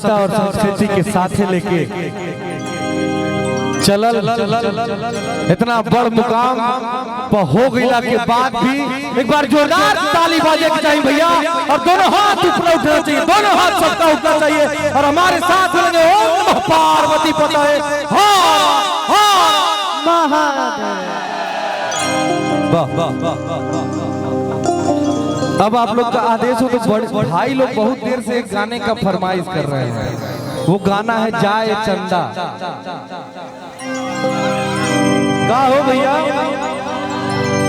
और संस्कृति के साथ लेके चलल इतना बड़ मुकाम पर हो गया के बाद भी एक बार जोरदार ताली बाजे के चाहिए भैया, और दोनों हाथ ऊपर उठना चाहिए, दोनों हाथ सबका उठना चाहिए, और हमारे साथ लगे ओम नमः पार्वती पताये महादेव। अब आप लोग का आदेश हो तो बड़े भाई लोग बहुत देर से एक गाने का फरमाइश कर रहे हैं, वो गाना है जाए चंदा। का हो भैया,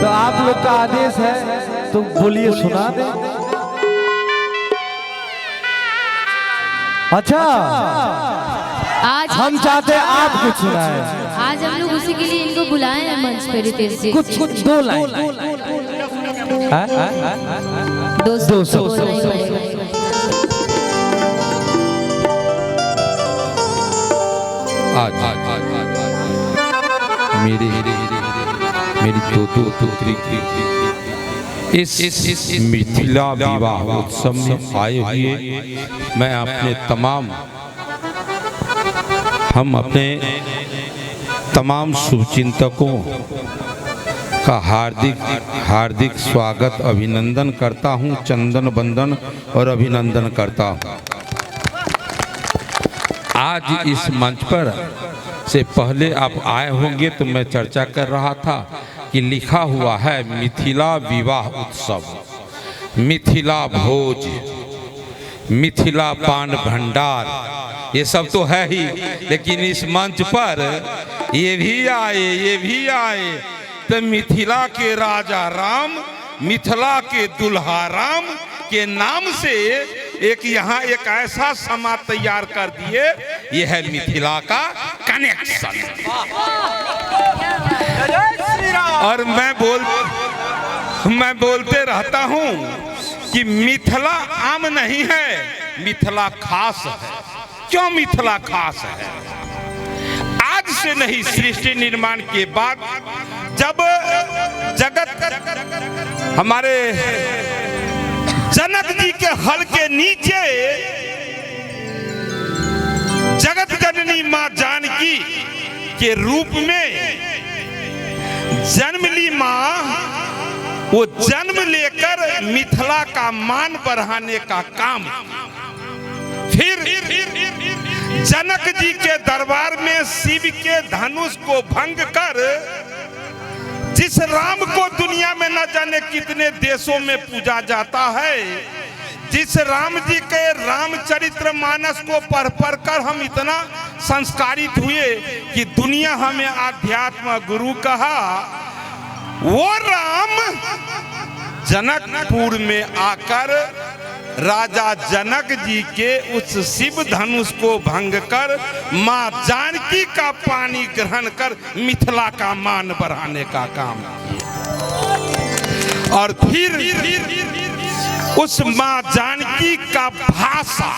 तो आप लोग का आदेश है तो बोलिए, सुना दे। अच्छा, आज हम चाहते हैं आप कुछ सुनाएं। आज हम लोग उसी के लिए इनको बुलाए हैं मंच पे, रितेश जी। कुछ दो लाइन। दो सौ आज मेरी दोत्री इस मिथिला विवाह उत्सव में आए हुए मैं अपने तमाम शुभचिंतकों का हार्दिक स्वागत अभिनंदन करता हूं, चंदन बंदन और अभिनंदन करता हूं। आज इस मंच पर से पहले आप आए होंगे तो मैं चर्चा कर रहा था कि लिखा हुआ है मिथिला विवाह उत्सव, मिथिला भोज, मिथिला पान भंडार, ये सब तो है ही, लेकिन इस मंच पर ये भी आए तो मिथिला के राजा राम, मिथिला के दुल्हा राम के नाम से एक यहाँ एक ऐसा समाज तैयार कर दिए, यह है मिथिला का कनेक्शन। और मैं बोलते रहता हूँ कि मिथिला आम नहीं है, मिथिला खास है। क्यों मिथिला खास है? आज से नहीं, सृष्टि निर्माण के बाद जब जगत हमारे जनक जी के हल के नीचे जगत जननी मां जानकी के रूप में जन्म ली मां, वो जन्म लेकर मिथिला का मान बढ़ाने का काम, फिर जनक जी के दरबार में शिव के धनुष को भंग कर जिस राम को दुनिया में न जाने कितने देशों में पूजा जाता है, जिस राम जी के रामचरित्र मानस को पढ़ कर हम इतना संस्कारित हुए कि दुनिया हमें आध्यात्म गुरु कहा, वो राम जनकपुर में आकर राजा जनक जी के उस शिव धनुष को भंग कर मां जानकी का पानी ग्रहण कर मिथिला का मान बढ़ाने का काम किया। और फिर उस मां जानकी का भाषा,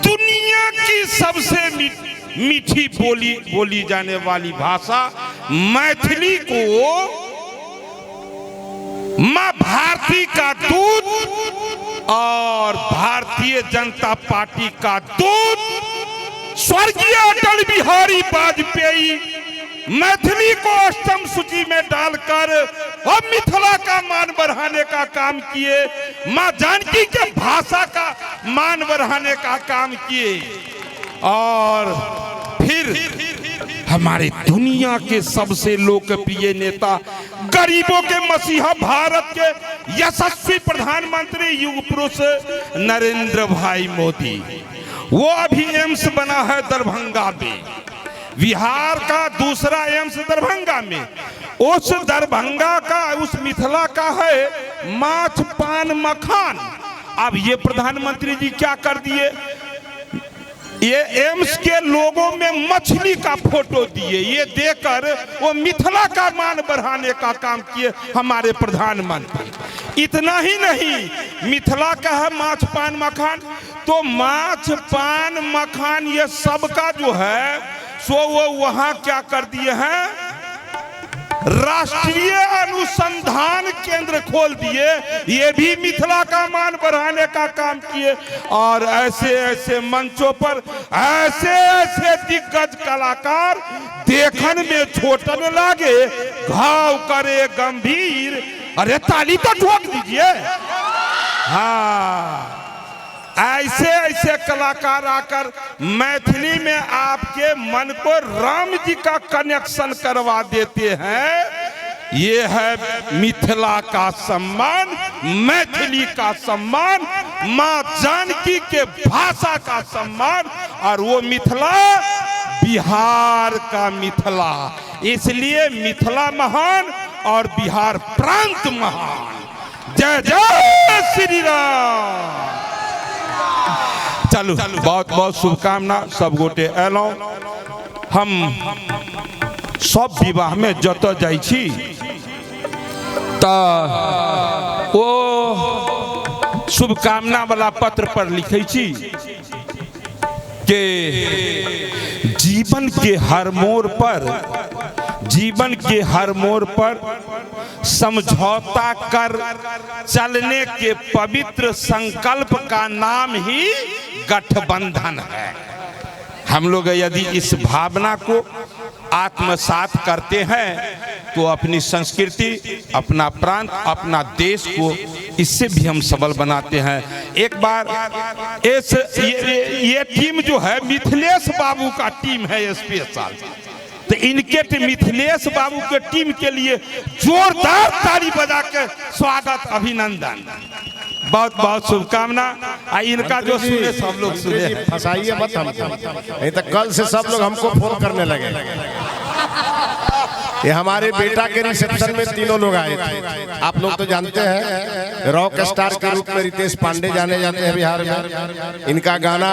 दुनिया की सबसे मीठी बोली जाने वाली भाषा मैथिली को मां भारती का दूत और भारतीय जनता पार्टी का दूत स्वर्गीय अटल बिहारी वाजपेयी मैथिली को अष्टम सूची में डालकर अब मिथिला का मान बढ़ाने का काम किए, मां जानकी के भाषा का मान बढ़ाने का काम किए। और फिर हमारे दुनिया के सबसे लोकप्रिय नेता, गरीबों के मसीहा, भारत के यशस्वी प्रधानमंत्री युग पुरुष नरेंद्र भाई मोदी, वो अभी एम्स बना है दरभंगा में, बिहार का दूसरा एम्स दरभंगा में। उस दरभंगा का, उस मिथिला का है माछ पान मखान। अब ये प्रधानमंत्री जी क्या कर दिए, ये एम्स के लोगों में मछली का फोटो दिए, ये देकर वो मिथिला का मान बढ़ाने का काम किए हमारे प्रधानमंत्री। इतना ही नहीं, मिथिला का है माछ पान मखान, तो माछ पान मखान ये सबका जो है सो वो वहां क्या कर दिए हैं, राष्ट्रीय अनुसंधान केंद्र खोल दिए, ये भी मिथिला का मान बढ़ाने का काम किए। और ऐसे ऐसे मंचों पर ऐसे ऐसे दिग्गज कलाकार देखने में छोटन लागे, घाव करे गंभीर। अरे ताली तो ठोक दीजिए। हाँ, ऐसे ऐसे कलाकार आकर मैथिली में आपके मन को राम जी का कनेक्शन करवा देते हैं। ये है मिथिला का सम्मान, मैथिली का सम्मान, माँ जानकी के भाषा का सम्मान। और वो मिथिला बिहार का मिथिला, इसलिए मिथिला महान और बिहार प्रांत महान। जय जय श्री राम। चलो, बहुत बहुत शुभकामना सब गोटे एलौ। हम सब विवाह में जत जाइ छी त ओ शुभकामना वाला पत्र पर लिखे छी कि जीवन के हर मोड़ पर समझौता कर चलने के पवित्र संकल्प का नाम ही गठबंधन है। हम लोग यदि इस भावना को आत्मसात करते हैं तो अपनी संस्कृति, अपना प्रांत, अपना देश को इससे भी हम सबल बनाते हैं। एक बार ये टीम जो है मिथिलेश बाबू का टीम है स्पेशल, तो इनके मिथिलेश बाबू के टीम के लिए जोरदार ताली बजा के स्वागत, अभिनंदन, बहुत बहुत शुभकामना। इनका जो सुने सब लोग सुने, फंसाइए मत हमको, नहीं तो कल से सब लोग हमको फोन करने लगे। ये हमारे बेटा के रिसेप्शन में तीनों लोग आए थे। आप लोग तो जानते हैं रॉक स्टार के रूप में रितेश पांडे जाने जाते हैं बिहार में। इनका गाना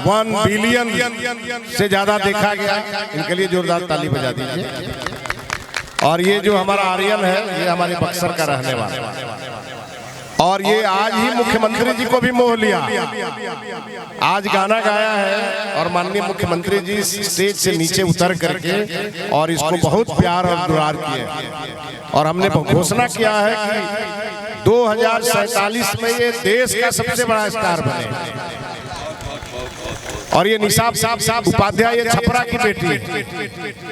1 बिलियन से ज्यादा देखा गया। इनके लिए जोरदार ताली बजा दीजिए। और ये जो हमारा आर्यन है, ये हमारे बक्सर का रहने वाला, और ये आज ही मुख्यमंत्री जी को भी मोह लिया। आज गाना गाया है और माननीय मुख्यमंत्री जी स्टेज से नीचे उतर करके और इसको बहुत प्यार और दुलार किए। और हमने घोषणा किया है कि 2047 में ये देश का सबसे बड़ा स्टार बने। और ये निशाब साहब उपाध्याय, ये छपरा की बेटी है।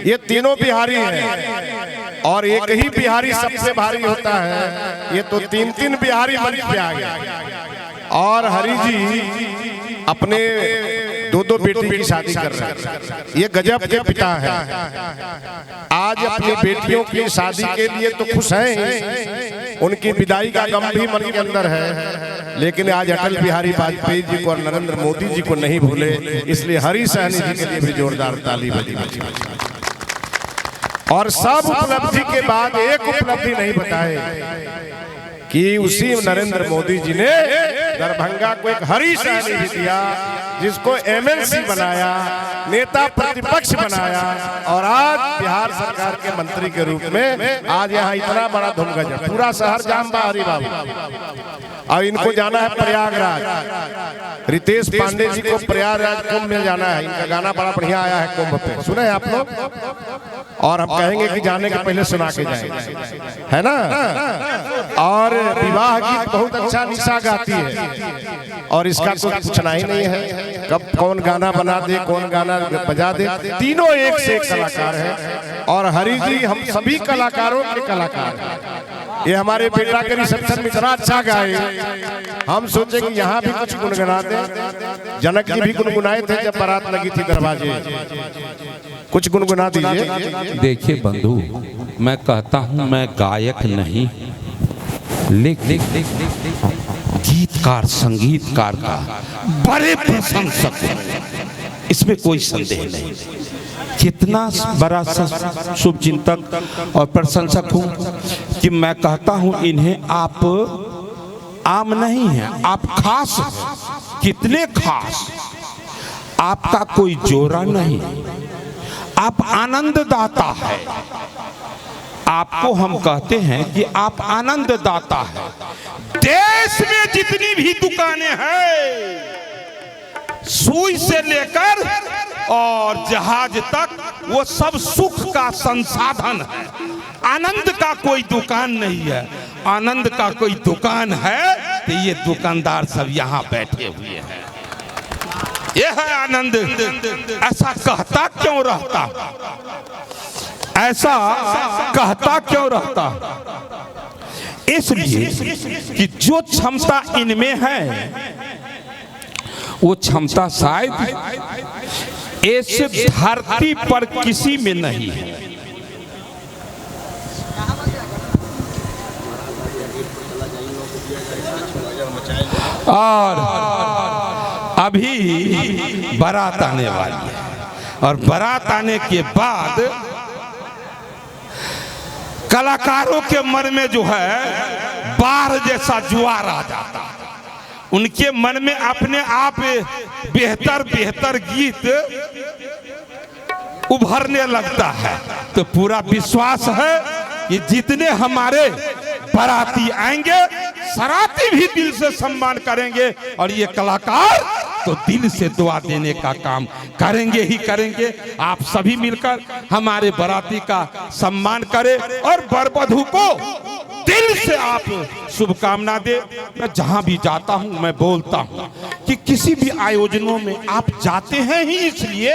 ये तीनों बिहारी हैं और एक ही बिहारी सबसे भारी होता है। ये तो तीन बिहारी मंच पे आ गया। और हरि जी अपने दो बेटी की शादी कर रहे हैं। ये गजब के पिता है। आज अपनी बेटियों की शादी के लिए तो खुश हैं, उनकी विदाई का गम भी मन के अंदर है। लेकिन आज अटल बिहारी वाजपेयी जी को और नरेंद्र मोदी जी को नहीं भूले, इसलिए हरी सहनी जी के लिए भी जोरदार ताली बजी। और सब उपलब्धि के बाद एक उपलब्धि नहीं बताए कि उसी नरेंद्र मोदी जी ने दरभंगा को एक हरी सहनी भी दिया, जिसको एमएलसी बनाया, नेता प्रतिपक्ष बनाया। और आज बिहार सरकार के मंत्री के रूप में आज यहाँ इतना बड़ा धूमगज, पूरा शहर जाम बा हरी बाबू। और इनको जाना है प्रयागराज। रितेश पांडे जी को प्रयागराज कुंभ में जाना है। इनका गाना बड़ा बढ़िया आया है कुंभ पे, सुने हैं आप लोग? और हम कहेंगे कि जाने के पहले सुना के जाएंगे, है ना? और विवाह गीत बहुत अच्छा निशा गाती है और इसका कोई पूछना ही नहीं है। कब कौन गाना बना दे, कौन गाना बजा दे, तीनों एक से एक कलाकार हैं। और हरि जी हम सभी कलाकारों के कलाकार हैं। ये हमारे बेटा के रिसेप्शन में इतना अच्छा गाए, हम सोचे कि यहाँ भी कुछ गुनगुना दे। जनक जी भी गुनगुनाए थे जब बारात लगी थी दरवाजे, कुछ गुनगुना दीजिए। देखिए बंधु, मैं कहता हूँ मैं गायक नहीं, लेकिन गीतकार, संगीतकार का बड़े प्रशंसक हूं, इसमें कोई संदेह नहीं। कितना बड़ा शुभचिंतक और प्रशंसक हूं कि मैं कहता हूं इन्हें आप आम नहीं हैं, आप खास हैं। कितने खास! आपका कोई जोरा नहीं, आप आनंददाता है। आपको हम कहते हैं कि आप आनंददाता है। देश में जितनी भी दुकानें हैं, सुई से लेकर और जहाज तक, वो सब सुख का संसाधन है। आनंद का कोई दुकान नहीं है। आनंद का कोई दुकान है तो ये दुकानदार सब यहाँ बैठे हुए हैं। ये है आनंद। ऐसा कहता क्यों रहता, ऐसा कहता क्यों रहता? इसलिए कि जो क्षमता इनमें है वो क्षमता शायद इस धरती पर किसी में नहीं है। और अभी बारात आने वाली है, और बारात आने के बाद कलाकारों के मन में जो है बाढ़ जैसा ज्वार आ जाता है। उनके मन में अपने आप बेहतर बेहतर गीत उभरने लगता है। तो पूरा विश्वास है कि जितने हमारे बाराती आएंगे, सराती भी दिल से सम्मान करेंगे, और ये कलाकार तो दिल से दुआ देने का काम करेंगे ही करेंगे। आप सभी मिलकर हमारे बाराती का सम्मान करें और वर वधू को दिल से आप शुभकामना दे। मैं जहां भी जाता हूं मैं बोलता हूं कि किसी भी आयोजनों में आप जाते हैं ही इसलिए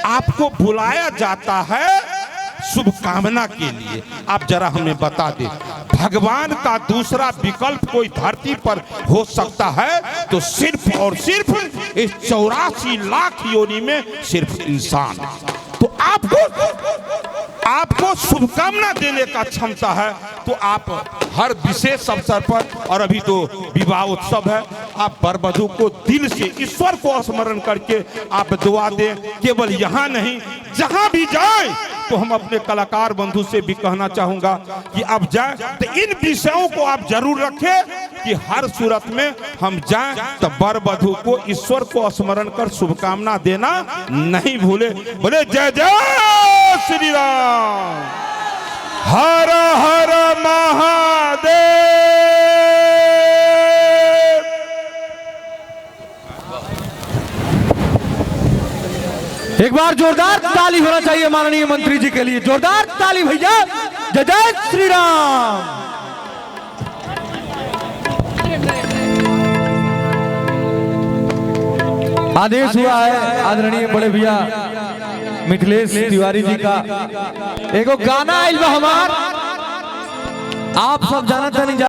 आपको बुलाया जाता है शुभकामना के लिए। आप जरा हमें बता दें, भगवान का दूसरा विकल्प कोई धरती पर हो सकता है तो सिर्फ और सिर्फ इस 84 लाख योनि में सिर्फ इंसान। तो आपको शुभकामना देने का क्षमता है। तो आप हर विशेष अवसर पर, और अभी तो विवाह उत्सव है, आप वर वधू को दिल से ईश्वर को स्मरण करके आप दुआ दें। केवल यहाँ नहीं, जहां भी जाएं तो हम अपने कलाकार बंधु से भी कहना चाहूंगा कि अब जाएं तो इन विषयों को आप जरूर रखें कि हर सूरत में हम जाएं तो वर वधू को ईश्वर को स्मरण कर शुभकामना देना नहीं भूले। बोले जय जय श्री राम, हर हर महादेव। एक बार जोरदार ताली होना चाहिए माननीय मंत्री जी के लिए। जोरदार ताली भैया। जय जय श्री राम। आदेश हुआ है आदरणीय बड़े भैया मिथिलेश तिवारी जी का एगो गाना आइल बा हमार, आप सब जानत नहीं।